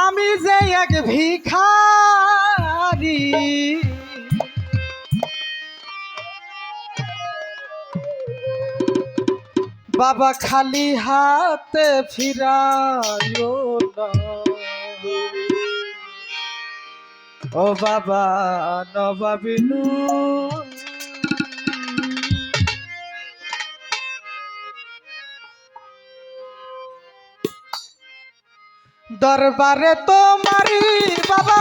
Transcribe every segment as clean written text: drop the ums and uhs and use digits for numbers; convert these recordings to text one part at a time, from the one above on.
আমি যে এক ভিখারি, বাবা খালি হাতে ফিরায়ো না। ও বাবা নবাবিনু, দরবারে তোমারি বাবা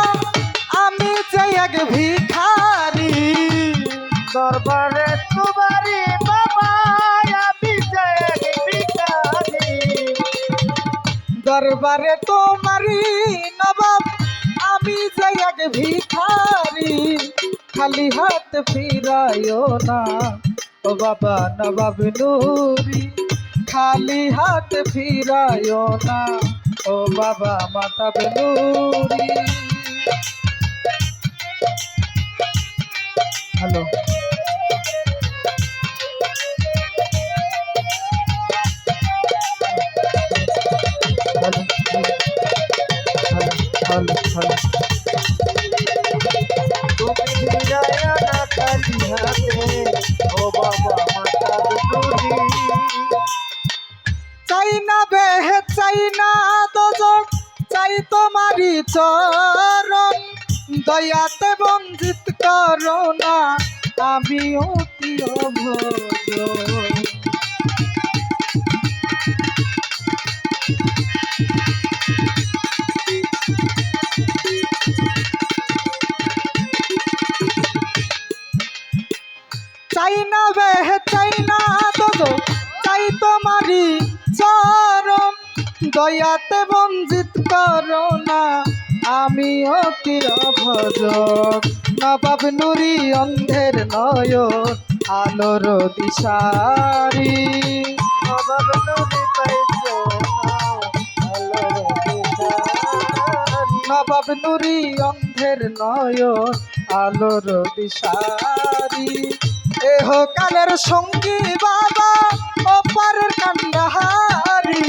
আমি যে এক ভিখারি, দরবারে তোমারি বাবা আমি যে এক ভিখারি। দরবারে তোমারি নবাব আমি যে এক ভিখারি, খালি হাত ফিরায়ো না। ও বাবা নবাব নুরি, খালি হাত ফিরায়ো না। ও বাবা মাতা বেনুরি। Hello, hello, hello, hello. তুমি ফিরায়া না খালি হাতে, ও বাবা মাতা বেনুরি। চাই না বেহে চাই না দোজক, চাই তোমারি চরণ, দয়াতে বঞ্চিত করো না আমি অতি অভজ। চাই না বেহে চাই না দোজক, চাই তোমারি চরণ, দয়াতে বঞ্চিত করো না আমি অতি অভজন। নবাব নুরি অন্ধের নয়ন আলোর দিশারি, নবাব নুরি পাইছো আলোর দিশারি। নবাব নুরি অন্ধের নয়ন আলোর দিশারি। এহ কালের সঙ্গী বাবা অপারের কান্ডাহারি,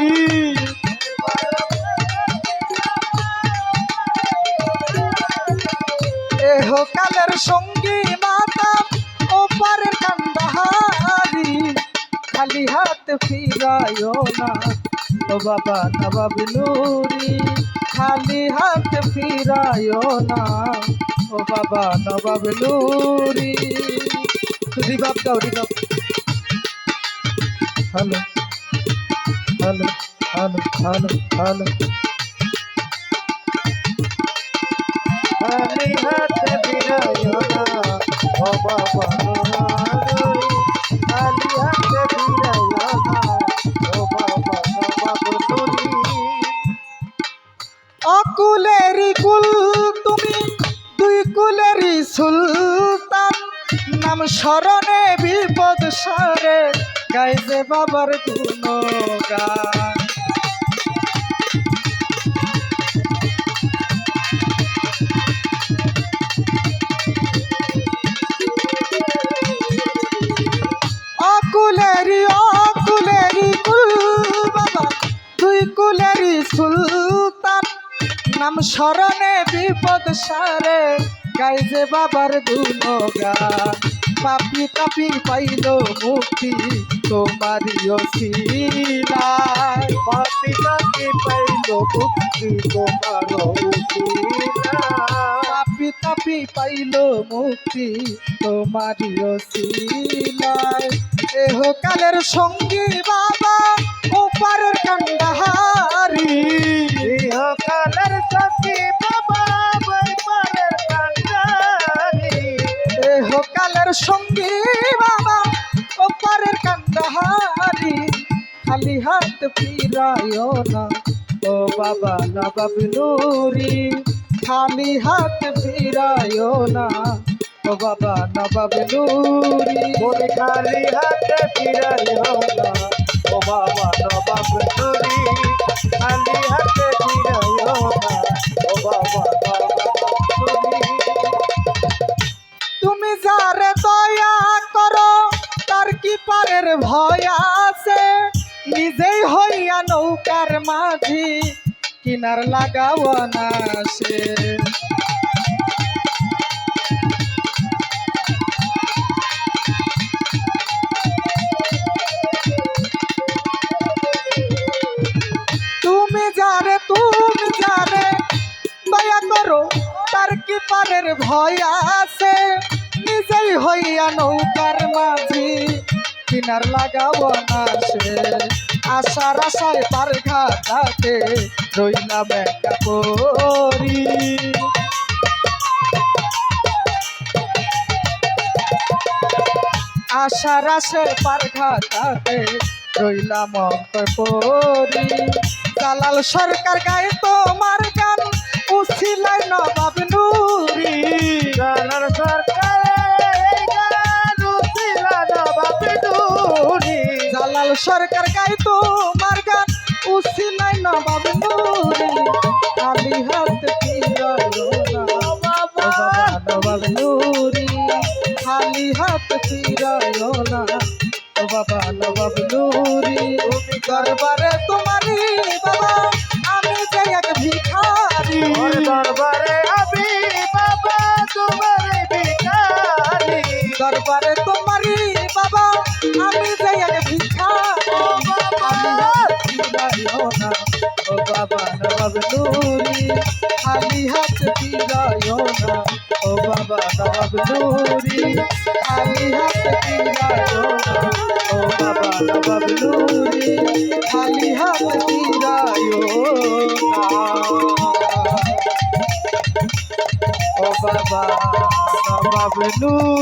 এহ কালের সঙ্গী মাতা ওপারের কান্ডাহারি, খালি হাত ফিরায়ো না। ও বাবা নবাব নুরি, খালি হাত ফিরায়ো না। ও বাবা নবাব নুরি। রিবাব গাও, রিবাব। Hello, hello, hello, hello, hello. খালি হাতে ফিরাইও না, ও বাবা নবাবনুরি। খালি হাতে ফিরাইও না, ও বাবা নবাবনুরি। অকুলেরই কুল তুমি, দুই কুলেরই সুলতান, নাম স্মরণে বিপদ সারে গাইছে বাবার গুণগান। অকুলেরই কুল বাবা, দুই কুলেরই সুলতান, নাম স্মরণে বিপদ সারে গাইছে বাবার গুণগান। পাপি তাপি পাইল মুক্তি তোমারি ওসিলায়, পাপি তাপি পাইল মুক্তি তোমার ওসিলায়। পাপি তাপি পাইল মুক্তি তোমারি ওসিলায়। এহ কালের সঙ্গী বাবা ওপারের কান্ডাহারি, ইহকালের সখী বাবা বৈপারের কান্ডারি। এহ কালের সঙ্গী বাবা ওপারের কান্ডাহারি, খালি হাত ফিরায়ো না। ও বাবা নবাব নুরি, খালি হাত ফিরায়ো না। ও বাবা নবাব নুরি, বলে খালি হাতে ফিরাইও না, ও বাবা নবাবনুরি। খালি হাতে ফিরাইও না, ও বাবা নবাবনুরি। তুমি যারে দয়া করো তার কি পারের ভয় আছে, নিজেই হইয়া নৌকার মাঝি কিনার লাগাও না সে তুমি যারে দয়া করো তার কি পারের ভয় আছে নিজেই হইয়া নৌকার মাঝি কিনার লাগাও না সে আশার আশায় পার ঘাটাতে রইলাম একা পরি আশার আশায় পার ঘাটাতে রইলাম অন্তঃপরি জালাল সরকার গায়ে তোমার গান উছিলাই নবাব নুরি জালাল সরকারের গান উছিলা নবাব নুরি জালাল সরকার গায়ে তোমার গান উছিলাই নবাব নুরি খালি হাত ফিরাইও না ও বাবা নবাব নুরি খালি হাত ফিরাইও না ও বাবা নবাব নুরি দরবারে তোমারি বাবা আমি যে এক ভিখারি ওর দরবারে আমি বাবা তোমার ভিখারি দরবারে তোমারি বাবা আমি যে এক ভিখারি ও বাবা ফিরাইও না ও বাবা নবাব নুরি খালি হাত ফিরাইও না ও বাবা নবাব নুরি খালি হাত ফিরাইও না ও বাবা নবাব নুরি খালি হাত ফিরাইও না ও বাবা নবাব নুরি